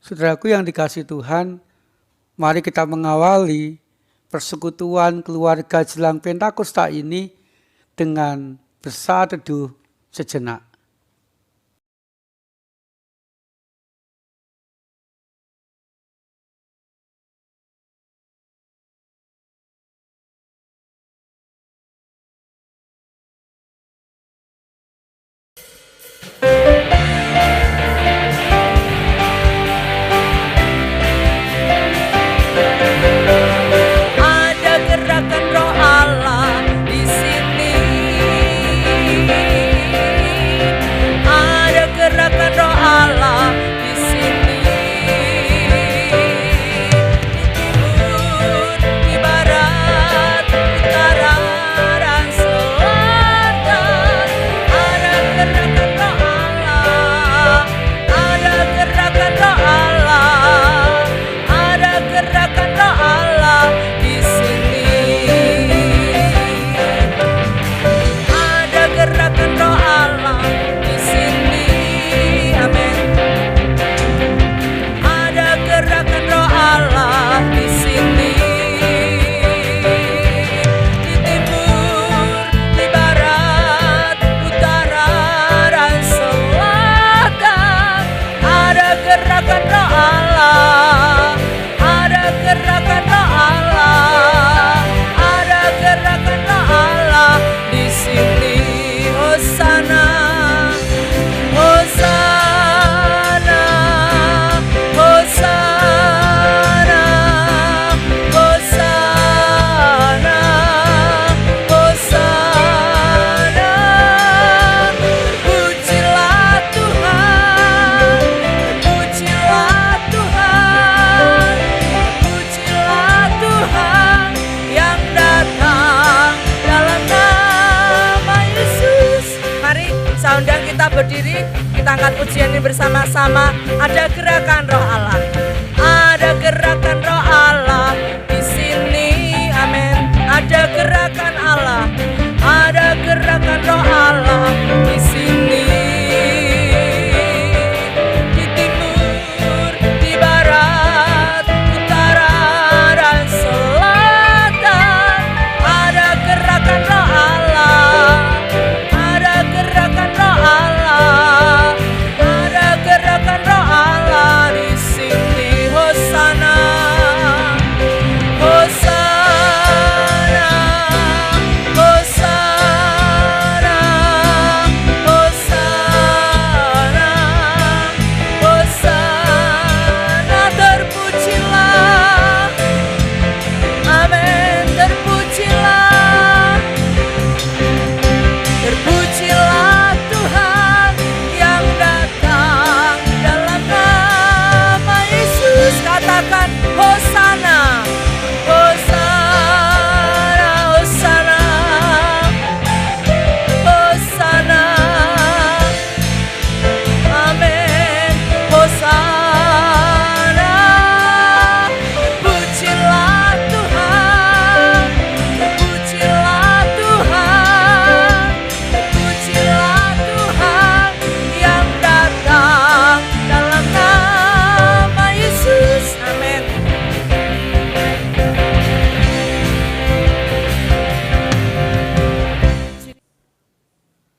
Saudaraku yang dikasihi Tuhan, mari kita mengawali persekutuan keluarga jelang Pentakosta ini dengan bersaat teduh sejenak. Berdiri, kita angkat pujian ini bersama-sama. Ada gerakan Roh Allah, ada gerakan Roh Allah di sini, amin. Ada gerakan Allah, ada gerakan Roh Allah di sini. Di timur, di barat, utara dan selatan, ada gerakan Roh Allah, ada gerakan Roh Allah.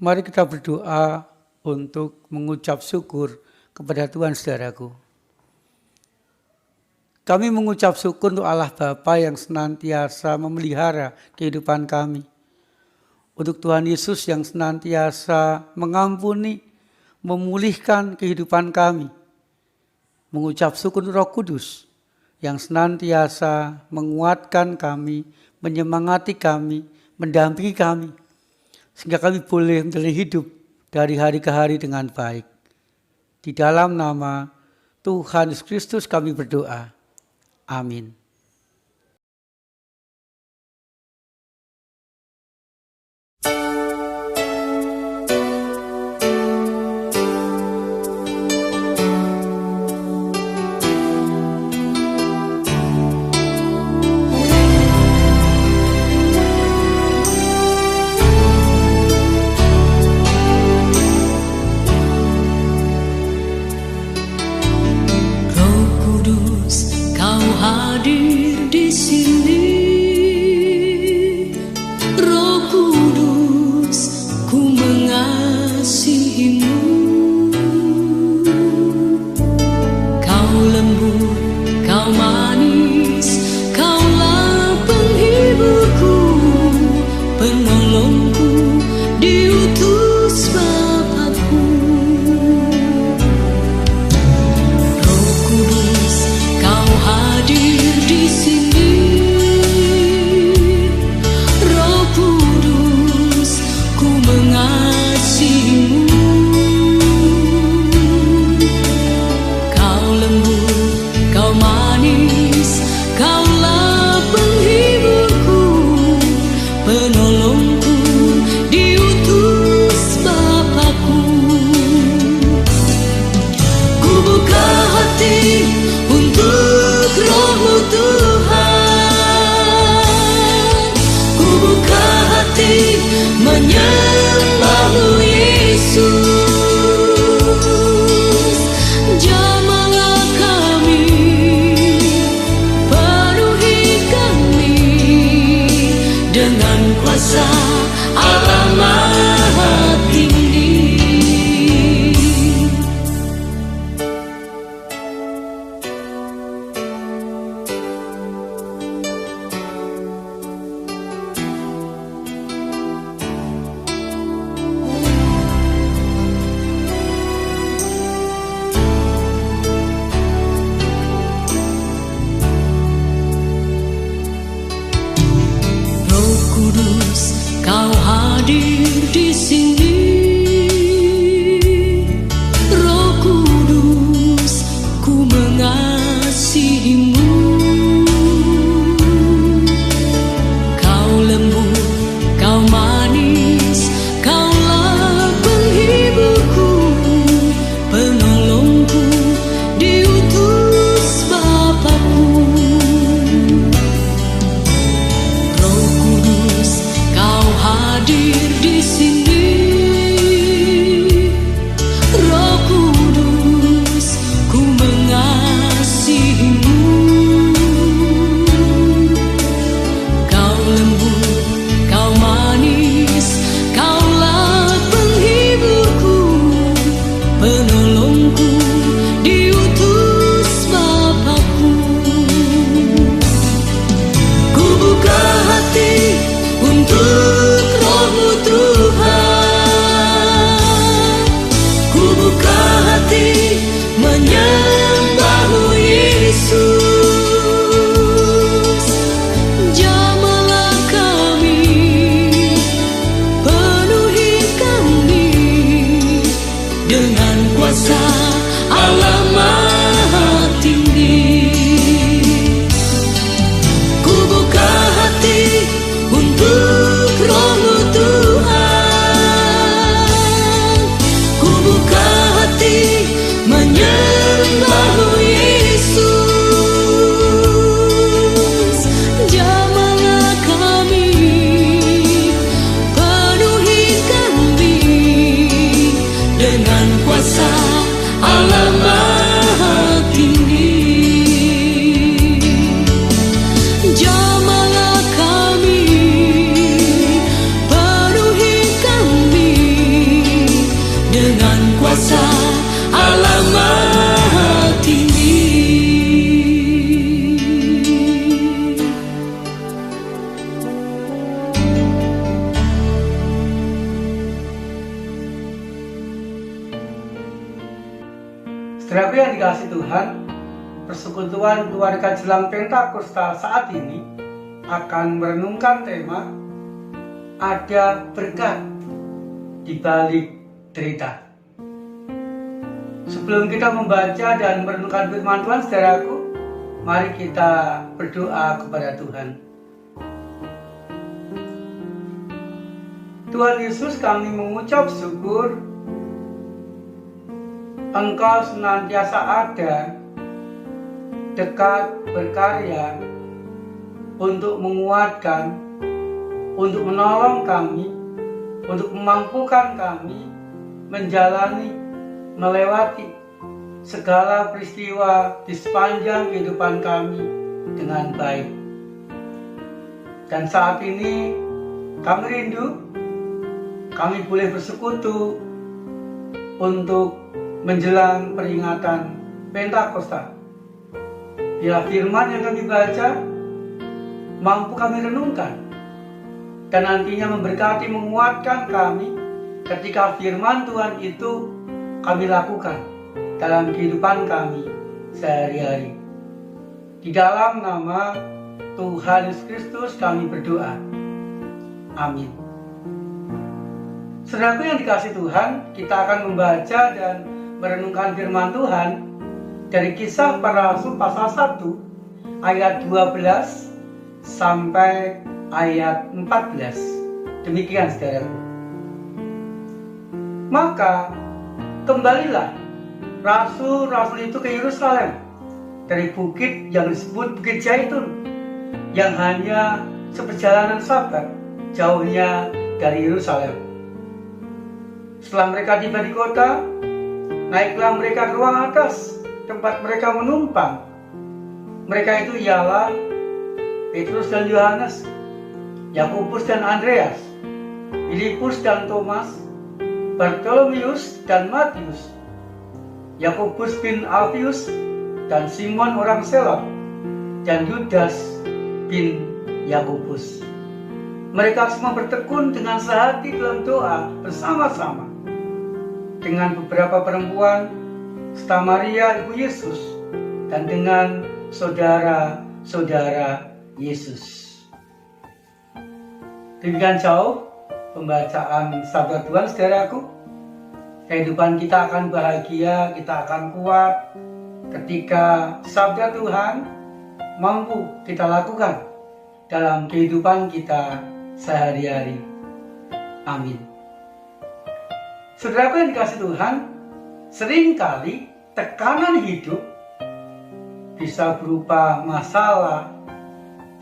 Mari kita berdoa untuk mengucap syukur kepada Tuhan, saudaraku. Kami mengucap syukur untuk Allah Bapa yang senantiasa memelihara kehidupan kami. Untuk Tuhan Yesus yang senantiasa mengampuni, memulihkan kehidupan kami. Mengucap syukur untuk Roh Kudus yang senantiasa menguatkan kami, menyemangati kami, mendampingi kami, sehingga kami boleh menjalani hidup dari hari ke hari dengan baik. Di dalam nama Tuhan Yesus Kristus kami berdoa. Amin. Roh Saudaraku yang dikasihi Tuhan, persekutuan keluarga jelang Pentakosta saat ini akan merenungkan tema ada berkat di balik derita. Sebelum kita membaca dan merenungkan firman Tuhan, saudaraku, mari kita berdoa kepada Tuhan. Tuhan Yesus, kami mengucap syukur Engkau senantiasa ada, dekat, berkarya untuk menguatkan, untuk menolong kami, untuk memampukan kami menjalani, melewati segala peristiwa di sepanjang kehidupan kami dengan baik. Dan saat ini kami rindu, kami boleh bersekutu untuk menjelang peringatan Pentakosta. Bila firman yang kami baca mampu kami renungkan dan nantinya memberkati, menguatkan kami ketika firman Tuhan itu kami lakukan dalam kehidupan kami sehari-hari. Di dalam nama Tuhan Yesus Kristus kami berdoa. Amin. Saudaraku yang dikasihi Tuhan, kita akan membaca dan merenungkan firman Tuhan dari Kisah Para Rasul pasal 1 ayat 12 sampai ayat 14. Demikian saudaraku. Maka kembalilah rasul-rasul itu ke Yerusalem dari bukit yang disebut Bukit Zaitun, yang hanya seperjalanan sabat jauhnya dari Yerusalem. Setelah mereka tiba di kota, naiklah mereka ke ruang atas tempat mereka menumpang. Mereka itu ialah Petrus dan Yohanes, Yakobus dan Andreas, Filipus dan Thomas, Bartolomeus dan Matius, Yakobus bin Alfius dan Simon orang Selot, dan Yudas bin Yakobus. Mereka semua bertekun dengan sehati dalam doa bersama-sama dengan beberapa perempuan serta Maria ibu Yesus dan dengan saudara-saudara Yesus. Demikian jauh pembacaan sabda Tuhan, saudaraku. Kehidupan kita akan bahagia, kita akan kuat ketika sabda Tuhan mampu kita lakukan dalam kehidupan kita sehari-hari. Amin. Saudaraku yang dikasihi Tuhan, seringkali tekanan hidup bisa berupa masalah,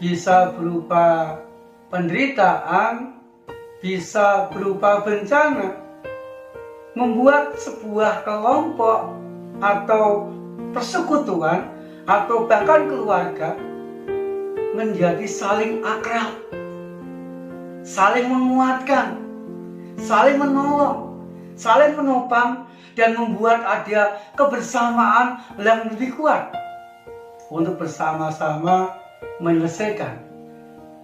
bisa berupa penderitaan, bisa berupa bencana, membuat sebuah kelompok atau persekutuan atau bahkan keluarga menjadi saling akrab, saling menguatkan, saling menolong, saling menopang, dan membuat ada kebersamaan yang lebih kuat untuk bersama-sama menyelesaikan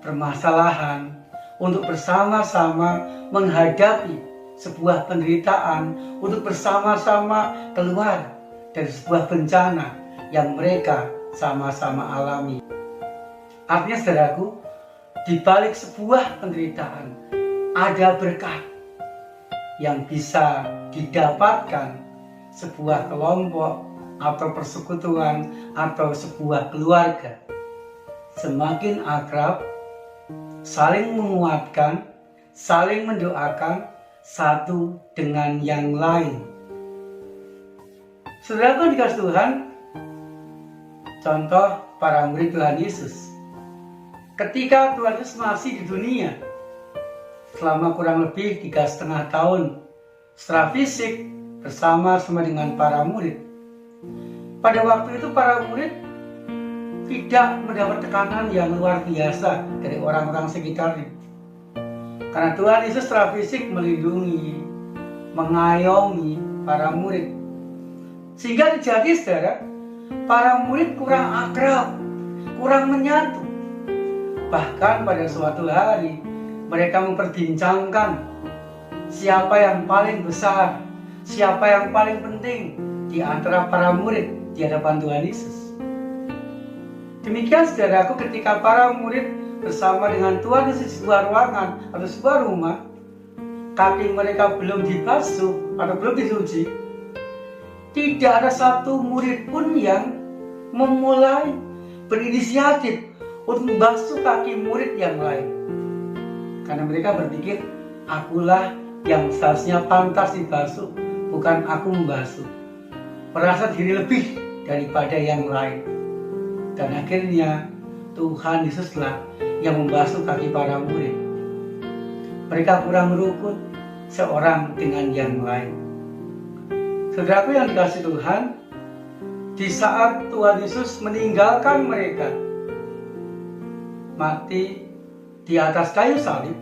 permasalahan, untuk bersama-sama menghadapi sebuah penderitaan, untuk bersama-sama keluar dari sebuah bencana yang mereka sama-sama alami. Artinya saudaraku, di balik sebuah penderitaan ada berkat yang bisa didapatkan sebuah kelompok atau persekutuan atau sebuah keluarga. Semakin akrab, saling menguatkan, saling mendoakan satu dengan yang lain. Saudara dikasih Tuhan, contoh para murid Tuhan Yesus. Ketika Tuhan Yesus masih di dunia, selama kurang lebih 3,5 tahun secara fisik bersama-sama dengan para murid. Pada waktu itu para murid tidak mendapat tekanan yang luar biasa dari orang-orang sekitarnya. Karena Tuhan Yesus secara fisik melindungi, mengayomi para murid. Sehingga terjadi saudara, para murid kurang akrab, kurang menyatu. Bahkan pada suatu hari mereka memperbincangkan siapa yang paling besar, siapa yang paling penting, di antara para murid di hadapan Tuhan Yesus. Demikian saudaraku, ketika para murid bersama dengan Tuhan Yesus di sebuah ruangan atau sebuah rumah, kaki mereka belum dibasuh atau belum dicuci, tidak ada satu murid pun yang memulai berinisiatif untuk membasuh kaki murid yang lain. Karena mereka berpikir, akulah yang seharusnya pantas dibasuh, bukan aku membasuh. Merasa diri lebih daripada yang lain. Dan akhirnya Tuhan Yesuslah yang membasuh kaki para murid. Mereka kurang rukun seorang dengan yang lain. Saudaraku yang dikasihi Tuhan, di saat Tuhan Yesus meninggalkan mereka mati di atas kayu salib,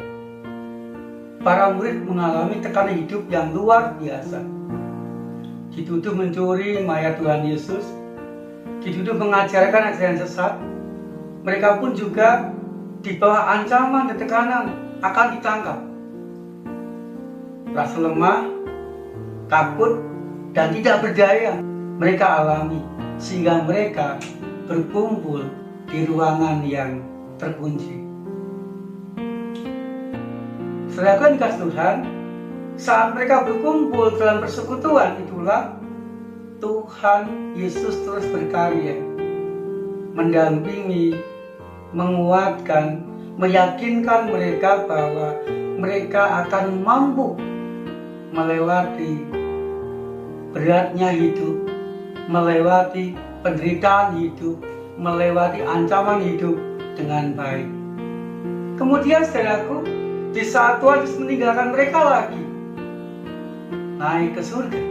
para murid mengalami tekanan hidup yang luar biasa. Dituduh mencuri mayat Tuhan Yesus, dituduh mengajarkan ajaran sesat. Mereka pun juga di bawah ancaman dan tekanan akan ditangkap. Rasa lemah, takut, dan tidak berdaya mereka alami, sehingga mereka berkumpul di ruangan yang terkunci. Saudaraku yang dikasihi Tuhan, saat mereka berkumpul dalam persekutuan, itulah Tuhan Yesus terus berkarya, mendampingi, menguatkan, meyakinkan mereka bahwa mereka akan mampu melewati beratnya hidup, melewati penderitaan hidup, melewati ancaman hidup dengan baik. Kemudian saudaraku, di saat Tuhan Yesus meninggalkan mereka lagi, naik ke surga,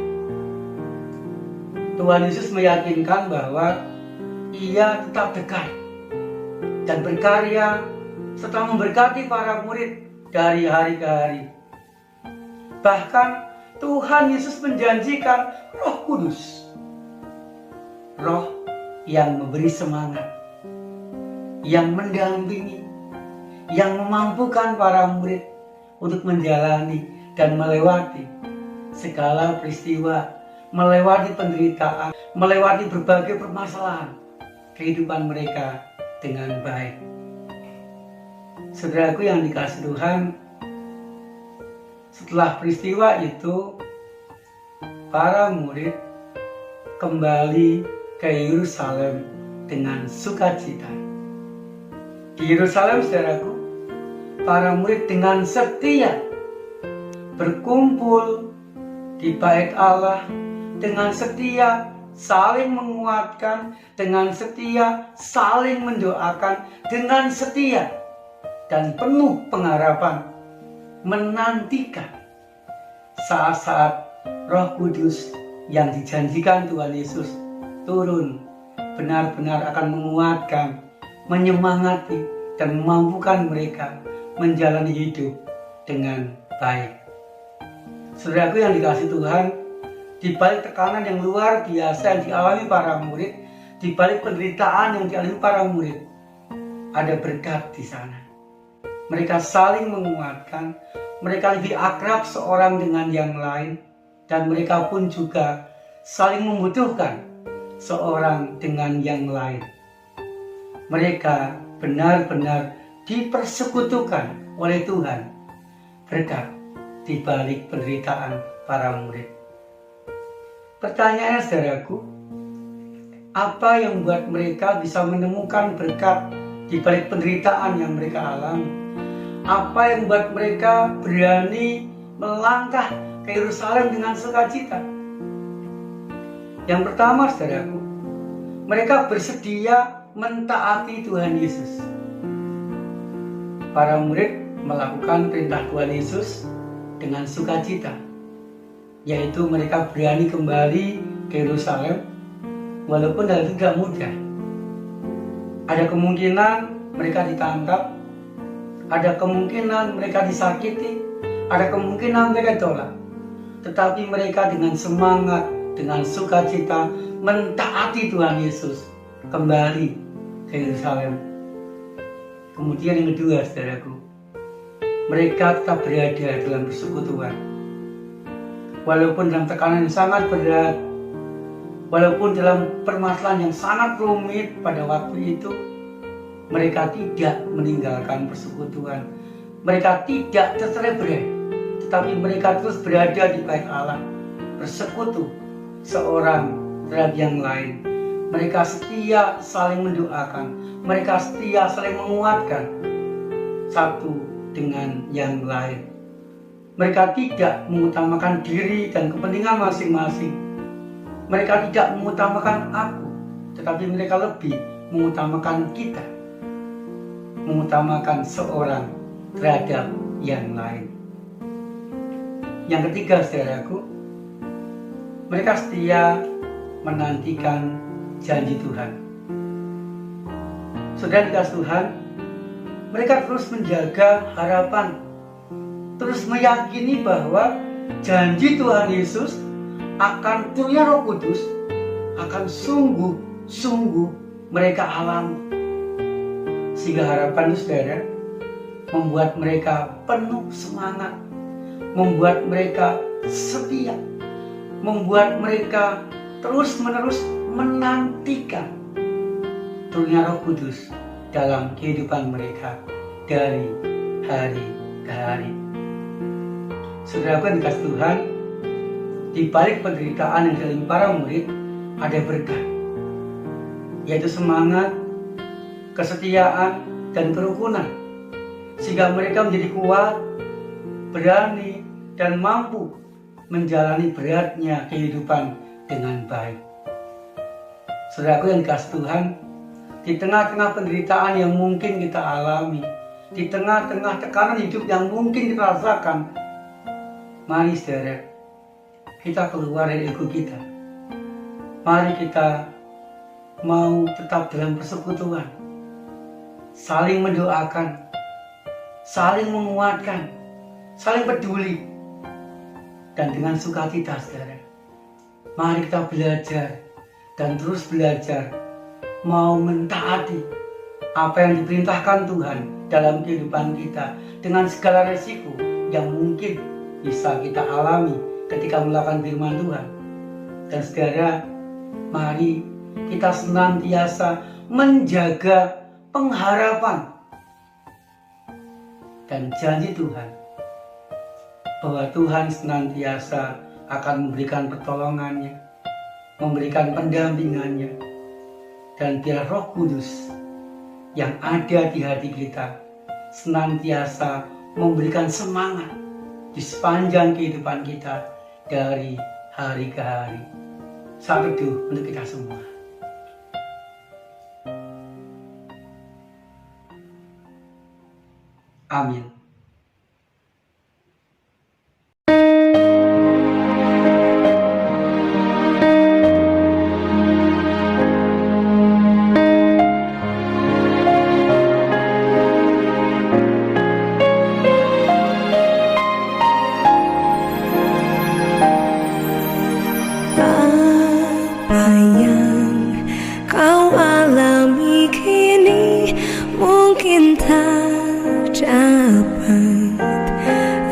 Tuhan Yesus meyakinkan bahwa Ia tetap dekat dan berkarya serta memberkati para murid dari hari ke hari. Bahkan Tuhan Yesus menjanjikan Roh Kudus, Roh yang memberi semangat, yang mendampingi, yang memampukan para murid untuk menjalani dan melewati segala peristiwa, melewati penderitaan, melewati berbagai permasalahan kehidupan mereka dengan baik. Saudaraku yang dikasihi Tuhan, setelah peristiwa itu, para murid kembali ke Yerusalem dengan sukacita. Di Yerusalem, saudaraku, para murid dengan setia berkumpul di bait Allah, dengan setia saling menguatkan, dengan setia saling mendoakan, dengan setia dan penuh pengharapan menantikan saat-saat Roh Kudus yang dijanjikan Tuhan Yesus turun, benar-benar akan menguatkan, menyemangati, dan memampukan mereka menjalani hidup dengan baik. Saudaraku yang dikasihi Tuhan, di balik tekanan yang luar biasa yang dialami para murid, di balik penderitaan yang dialami para murid, ada berkat di sana. Mereka saling menguatkan, mereka lebih akrab seorang dengan yang lain, dan mereka pun juga saling membutuhkan seorang dengan yang lain. Mereka benar-benar dipersekutukan oleh Tuhan berkat di balik penderitaan para murid. Pertanyaannya, saudaraku, apa yang membuat mereka bisa menemukan berkat di balik penderitaan yang mereka alami? Apa yang membuat mereka berani melangkah ke Yerusalem dengan sukacita? Yang pertama, saudaraku, mereka bersedia mentaati Tuhan Yesus. Para murid melakukan perintah Tuhan Yesus dengan sukacita, yaitu mereka berani kembali ke Yerusalem walaupun hal itu tidak mudah. Ada kemungkinan mereka ditangkap, ada kemungkinan mereka disakiti, ada kemungkinan mereka ditolak. Tetapi mereka dengan semangat, dengan sukacita mentaati Tuhan Yesus kembali ke Yerusalem. Kemudian yang kedua, saudaraku, mereka tetap berada dalam persekutuan. Walaupun dalam tekanan yang sangat berat, Walaupun dalam permasalahan yang sangat rumit pada waktu itu, mereka tidak meninggalkan persekutuan. Mereka tidak tercerai-berai, tetapi mereka terus berada di bait Allah, bersekutu seorang terhadap yang lain. Mereka setia saling mendoakan, mereka setia saling menguatkan satu dengan yang lain. Mereka tidak mengutamakan diri dan kepentingan masing-masing. Mereka tidak mengutamakan aku, tetapi mereka lebih mengutamakan kita, mengutamakan seorang terhadap yang lain. Yang ketiga, saudaraku, mereka setia menantikan janji Tuhan. Saudara dikasih Tuhan, mereka terus menjaga harapan, terus meyakini bahwa janji Tuhan Yesus akan turunnya Roh Kudus akan sungguh-sungguh mereka alami. Sehingga harapan itu, saudara, membuat mereka penuh semangat, membuat mereka setia, membuat mereka terus-menerus menantikan turunnya Roh Kudus dalam kehidupan mereka dari hari ke hari. Saudara yang dikasih Tuhan, di balik penderitaan yang dialami para murid ada berkat, yaitu semangat, kesetiaan, dan kerukunan, sehingga mereka menjadi kuat, berani, dan mampu menjalani beratnya kehidupan dengan baik. Saudaraku yang dikasih Tuhan, di tengah-tengah penderitaan yang mungkin kita alami, di tengah-tengah tekanan hidup yang mungkin kita rasakan, mari saudara, kita keluar dari ego kita. Mari kita mau tetap dalam persekutuan, saling mendoakan, saling menguatkan, saling peduli, dan dengan sukacita, saudara. Mari kita belajar dan terus belajar mau mentaati apa yang diperintahkan Tuhan dalam kehidupan kita dengan segala resiko yang mungkin bisa kita alami ketika melakukan firman Tuhan. Dan saudara, mari kita senantiasa menjaga pengharapan dan janji Tuhan bahwa Tuhan senantiasa akan memberikan pertolongannya, memberikan pendampingannya, dan biar Roh Kudus yang ada di hati kita senantiasa memberikan semangat di sepanjang kehidupan kita dari hari ke hari. Saat teduh untuk kita semua. Amin.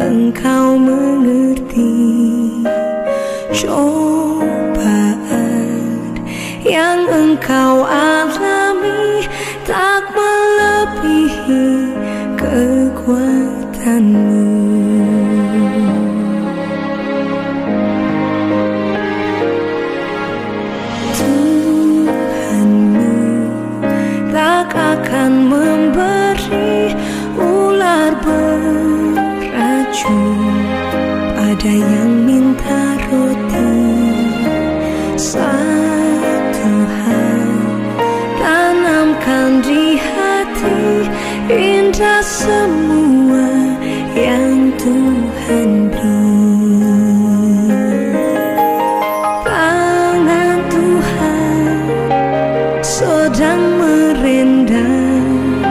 Engkau mengerti cobaan yang engkau alami tak melebihi kekuatanmu. Tuhanmu tak akan memberi ular pada yang minta roti. Satu hal tanamkan di hati, indah semua yang Tuhan beri. Tangan Tuhan sedang merendam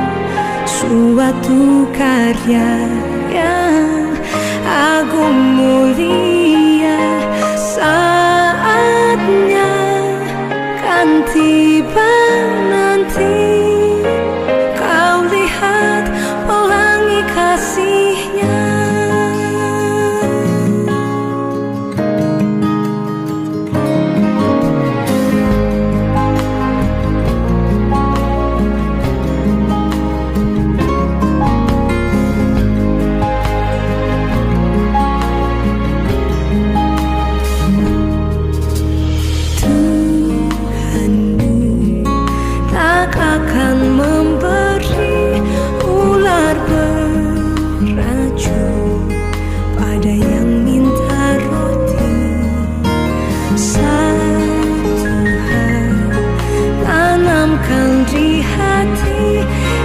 suatu karya yang agung mulia. Saatnya kan tiba nanti, kau lihat pelangi kasih-Nya. di hati,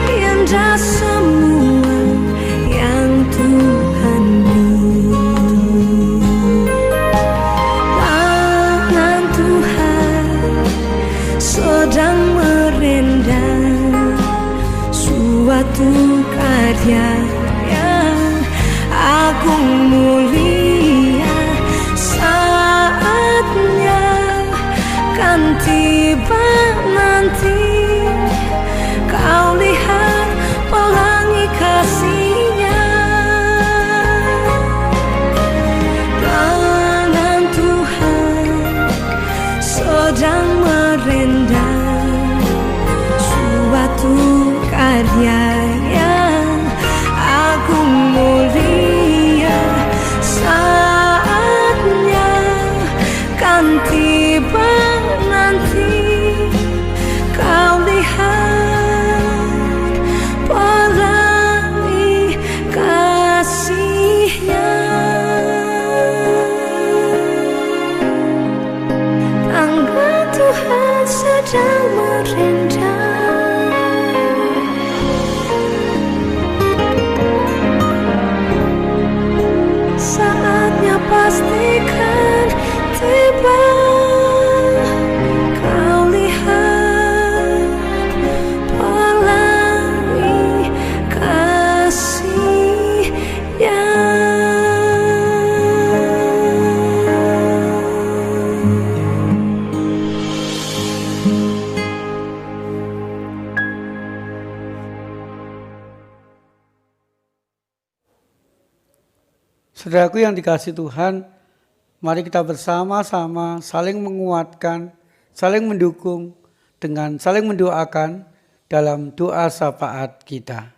indah semua yang Tuhan beri. Tangan Tuhan sedang merendam suatu karya yang agung mulia. Saatnya kan tiba nanti, kau lihat pelangi kasih-Nya. Tangan Tuhan sedang merendam suatu karya yang agung mulia. Saatnya kan tiba nanti, kau lihat pelangi kasih-Nya. Tangan Tuhan sedang merendam, saatnya pastikan tiba, kau lihat pelangi kasih-Nya. Saudaraku yang dikasihi Tuhan, mari kita bersama-sama saling menguatkan, saling mendukung, dengan saling mendoakan dalam doa syafaat kita.